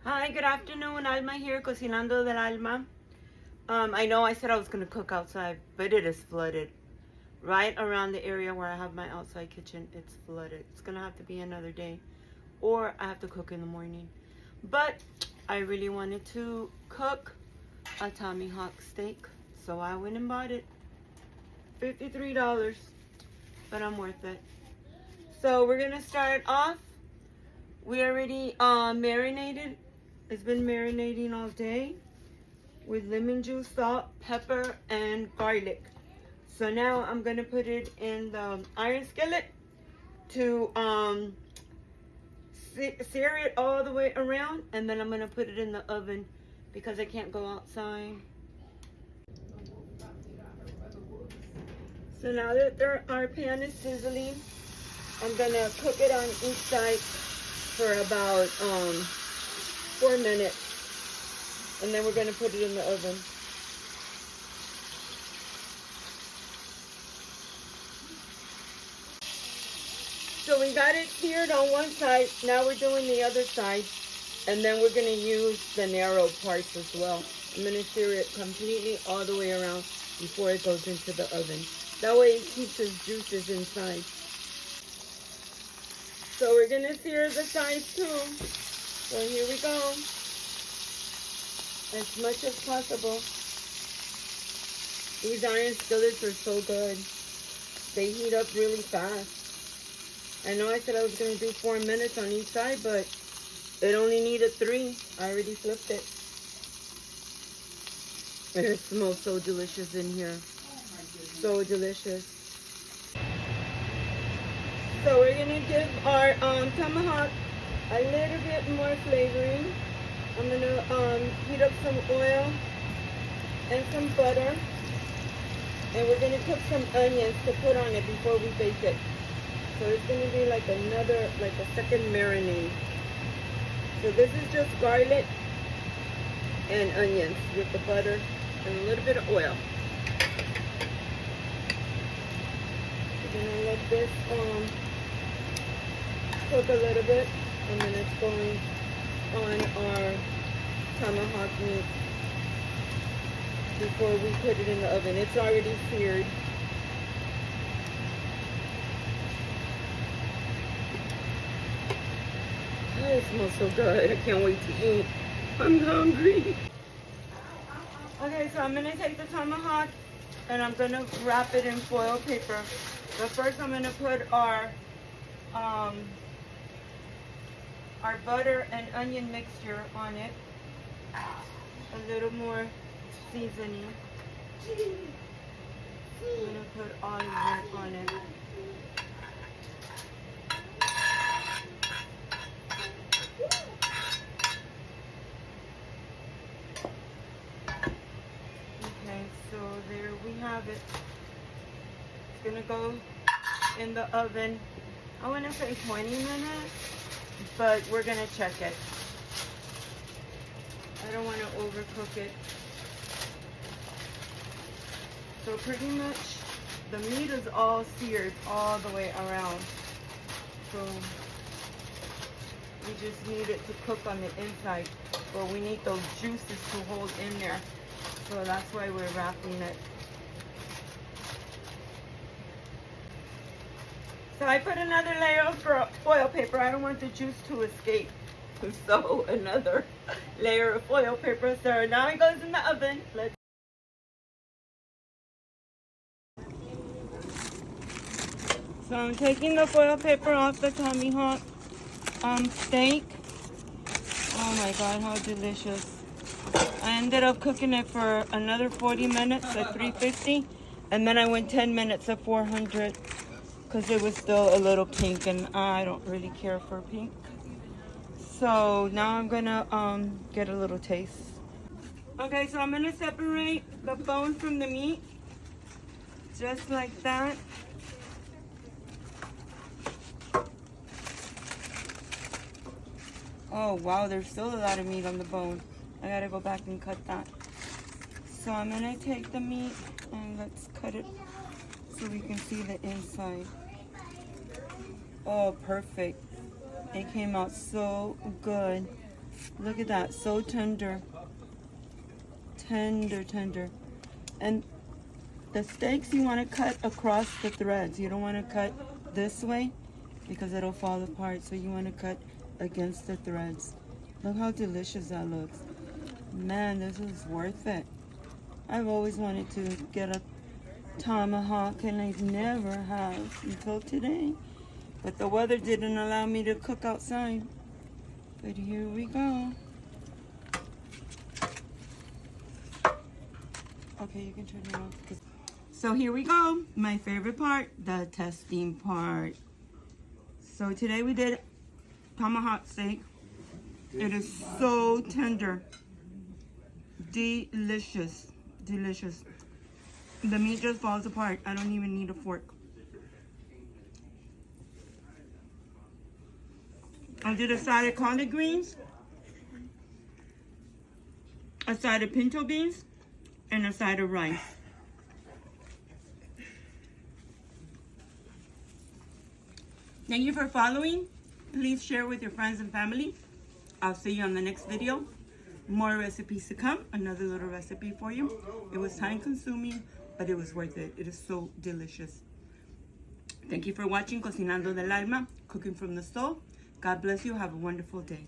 Hi, good afternoon. Alma here, Cocinando del Alma. I know I said I was going to cook outside, but it is flooded. Right around the area where I have my outside kitchen, it's flooded. It's going to have to be another day, or I have to cook in the morning. But I really wanted to cook a Tomahawk steak, so I went and bought it. $53, but I'm worth it. So we're going to start off. We already marinated. It's been marinating all day with lemon juice, salt, pepper, and garlic. So now I'm gonna put it in the iron skillet to sear it all the way around, and then I'm gonna put it in the oven because I can't go outside. So now that our pan is sizzling, I'm gonna cook it on each side for about 4 minutes. And then we're going to put it in the oven. So we got it seared on one side. Now we're doing the other side. And then we're going to use the narrow parts as well. I'm going to sear it completely all the way around before it goes into the oven. That way it keeps its juices inside. So we're going to sear the sides too. So here we go. As much as possible. These iron skillets are so good. They heat up really fast. I know I said I was going to do 4 minutes on each side, but it only needed 3. I already flipped it. And it smells so delicious in here. So delicious. So we're going to give our tomahawk a little bit more flavoring. I'm going to heat up some oil and some butter. And we're going to cook some onions to put on it before we bake it. So it's going to be like a second marinade. So this is just garlic and onions with the butter and a little bit of oil. We're going to let this cook a little bit. And then it's going on our tomahawk meat before we put it in the oven. It's already seared. Oh, it smells so good. I can't wait to eat. I'm hungry. Okay, so I'm gonna take the tomahawk and I'm gonna wrap it in foil paper. But first I'm gonna put our butter and onion mixture on it. A little more seasoning. I'm gonna put all of that on it. Okay, so there we have it. It's gonna go in the oven. I wanna say 20 minutes, but we're gonna check it. I don't want to overcook it. So pretty much the meat is all seared all the way around. So we just need it to cook on the inside, but we need those juices to hold in there. So that's why we're wrapping it. So I put another layer of foil paper. I don't want the juice to escape. So another layer of foil paper. So now it goes in the oven. So I'm taking the foil paper off the tomahawk steak. Oh my God, how delicious. I ended up cooking it for another 40 minutes at 350. And then I went 10 minutes at 400 because it was still a little pink and I don't really care for pink. So now I'm gonna get a little taste. Okay, so I'm gonna separate the bone from the meat, just like that. Oh wow, there's still a lot of meat on the bone. I gotta go back and cut that. So I'm gonna take the meat and let's cut it so we can see the inside. Oh, perfect. It came out so good. Look at that, so tender. Tender, tender. And the steaks you want to cut across the threads. You don't want to cut this way because it'll fall apart. So you want to cut against the threads. Look how delicious that looks. Man, this is worth it. I've always wanted to get a tomahawk and I never have until today. But the weather didn't allow me to cook outside. But here we go. Okay, you can turn it off. So here we go. My favorite part, the testing part. So today we did tomahawk steak. It is so tender. Delicious. Delicious. The meat just falls apart. I don't even need a fork. I did a side of collard greens, a side of pinto beans, and a side of rice. Thank you for following. Please share with your friends and family. I'll see you on the next video. More recipes to come. Another little recipe for you. It was time consuming, but it was worth it. It is so delicious. Thank you for watching Cocinando del Alma, cooking from the soul. God bless you. Have a wonderful day.